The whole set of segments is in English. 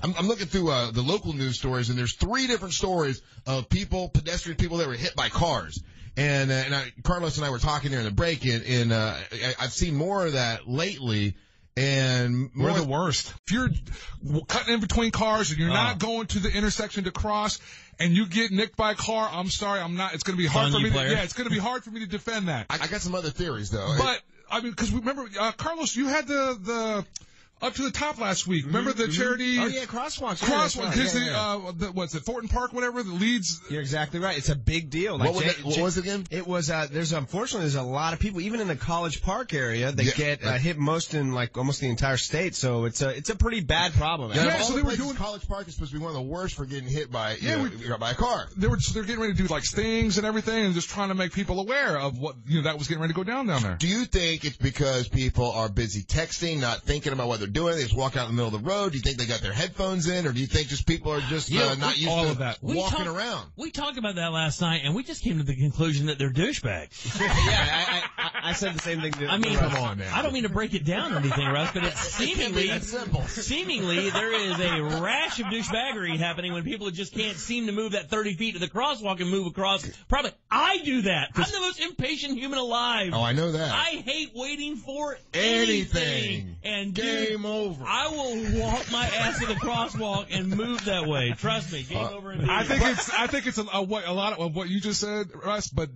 I'm looking through the local news stories, and there's 3 different stories of pedestrian people that were hit by cars. And Carlos and I were talking during the break, and I've seen more of that lately. And we're the worst. If you're cutting in between cars and you're not going to the intersection to cross, and you get nicked by a car, I'm sorry, I'm not. It's going to be hard for me. It's going to be hard for me to defend that. I got some other theories though. But I mean, because remember, Carlos, you had the up to the top last week. Remember the charity? Oh, yeah, Crosswalks. Crosswalks. What's it, Thornton Park, whatever, that leads? You're exactly right. It's a big deal. Like, what was it again? It was, unfortunately, there's a lot of people, even in the College Park area, that get hit most in, like, almost the entire state. So it's a pretty bad problem. Yeah, so they were doing College Park is supposed to be one of the worst for getting hit by, by a car. They're getting ready to do, like, stings and everything, and just trying to make people aware of what, that was getting ready to go down there. Do you think it's because people are busy texting, not thinking about what they're doing? They just walk out in the middle of the road? Do you think they got their headphones in, or do you think just people are just not used all to of that. walking around? We talked about that last night, and we just came to the conclusion that they're douchebags. I said the same thing. I mean, come on, man. I don't mean to break it down or anything, Russ, but it's seemingly there is a rash of douchebaggery happening when people just can't seem to move that 30 feet to the crosswalk and move across. Probably I do that. I'm the most impatient human alive. Oh, I know that. I hate waiting for anything. And game over. I will walk my ass to the crosswalk and move that way. Trust me, game over. I think it's a lot of what you just said, Russ. But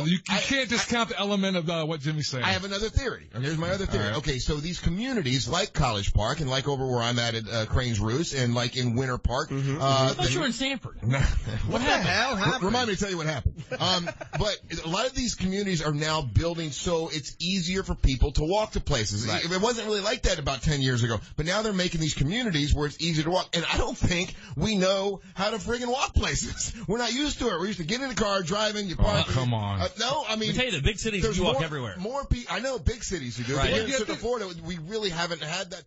you can't discount the element of what Jimmy's saying. I have another theory. And here's my other theory. Right. Okay, so these communities like College Park and like over where I'm at Crane's Roost and like in Winter Park. I thought you were in Sanford. What the hell happened? Remind me to tell you what happened. But a lot of these communities are now building so it's easier for people to walk to places. Right. It wasn't really like that about 10 years ago, but now they're making these communities where it's easier to walk. And I don't think we know how to friggin' walk places. We're not used to it. We're used to get in the car, driving, you park. Oh, come on. No, I mean. I tell you, the big cities, you walk everywhere. More people. I know big cities who do. Right. But here in Central Florida, we really haven't had that.